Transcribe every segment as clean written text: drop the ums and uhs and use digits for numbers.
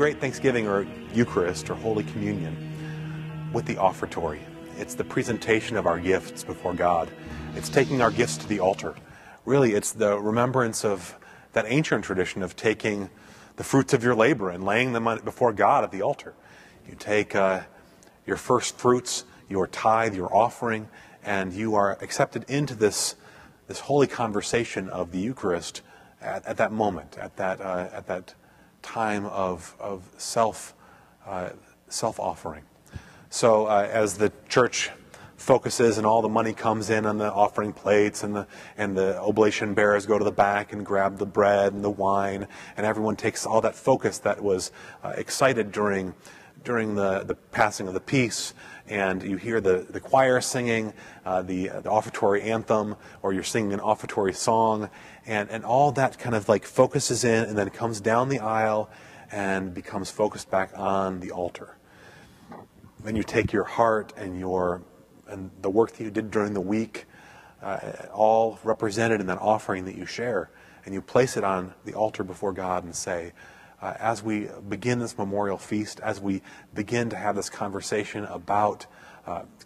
celebrate Thanksgiving or Eucharist or Holy Communion with the offertory. It's the presentation of our gifts before God. It's taking our gifts to the altar. Really, it's the remembrance of that ancient tradition of taking the fruits of your labor and laying them before God at the altar. You take your first fruits, your tithe, your offering, and you are accepted into this holy conversation of the Eucharist at that moment, at that time of self-offering. So as the church focuses and all the money comes in on the offering plates and the oblation bearers go to the back and grab the bread and the wine, and everyone takes all that focus that was excited during the passing of the peace, and you hear the choir singing the offertory anthem, or you're singing an offertory song, and all that kind of like focuses in and then comes down the aisle and becomes focused back on the altar. Then you take your heart and the work that you did during the week, all represented in that offering that you share, and you place it on the altar before God and say, as we begin this memorial feast, as we begin to have this conversation about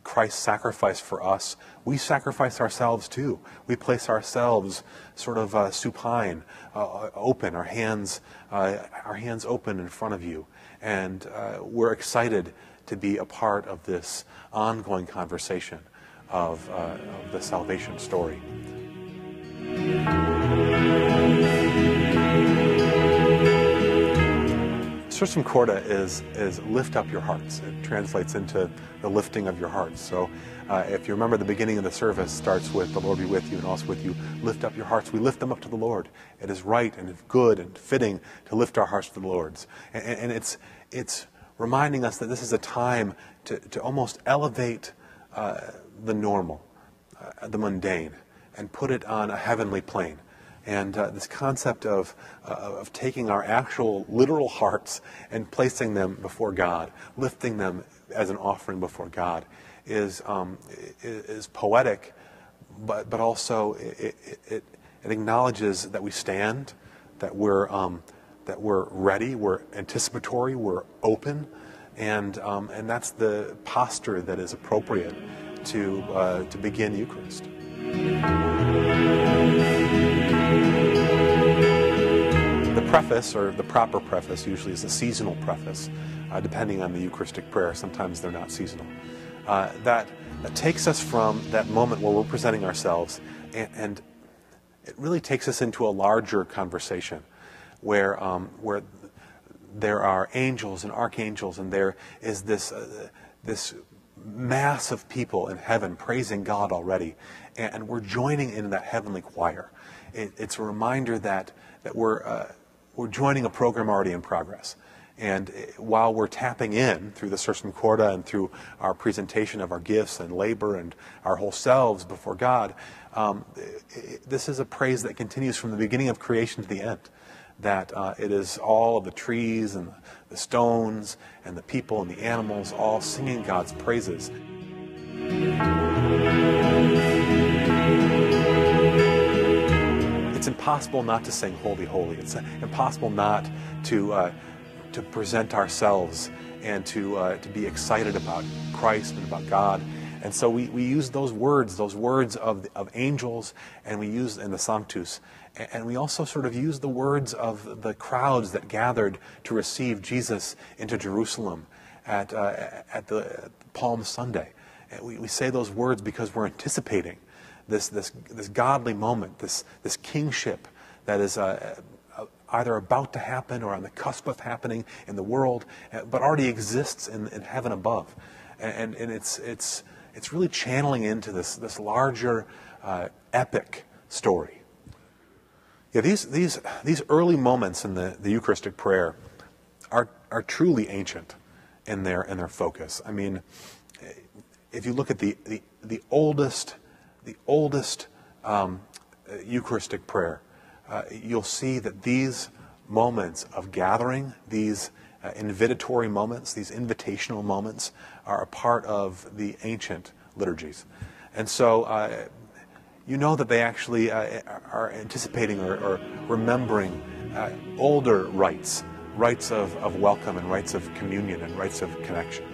Christ's sacrifice for us, we sacrifice ourselves too. We place ourselves sort of supine, open, our hands open in front of you, and we're excited to be a part of this ongoing conversation of the salvation story. Sursum Corda is lift up your hearts. It translates into the lifting of your hearts. So if you remember, the beginning of the service starts with the Lord be with you, and also with you, lift up your hearts. We lift them up to the Lord. It is right and good and fitting to lift our hearts to the Lord's. And it's reminding us that this is a time to almost elevate the normal, the mundane, and put it on a heavenly plane. And this concept of taking our actual literal hearts and placing them before God, lifting them as an offering before God, is poetic, but also it acknowledges that we stand, that we're ready, we're anticipatory, we're open, and that's the posture that is appropriate to begin Eucharist. The preface, or the proper preface, usually is a seasonal preface, depending on the Eucharistic prayer. Sometimes they're not seasonal. That takes us from that moment where we're presenting ourselves, and it really takes us into a larger conversation where there are angels and archangels, and there is this mass of people in heaven praising God already, and we're joining in that heavenly choir. It's a reminder that we're joining a program already in progress. And while we're tapping in through the Sursum Corda and through our presentation of our gifts and labor and our whole selves before God, this is a praise that continues from the beginning of creation to the end. That it is all of the trees and the stones and the people and the animals all singing God's praises. It's impossible not to sing Holy, Holy. It's impossible not to present ourselves and to be excited about Christ and about God. And so we use those words of angels, and we use in the Sanctus, and we also sort of use the words of the crowds that gathered to receive Jesus into Jerusalem at the Palm Sunday. And we say those words because we're anticipating this godly moment, this kingship that is either about to happen or on the cusp of happening in the world, but already exists in heaven above. And it's really channeling into this larger epic story. Yeah, these early moments in the Eucharistic prayer are truly ancient in their focus. I mean, if you look at the oldest Eucharistic prayer, you'll see that these moments of gathering, these invitatory moments, these invitational moments, are a part of the ancient liturgies. And so you know that they actually are anticipating or remembering older rites rites of welcome and rites of communion and rites of connection.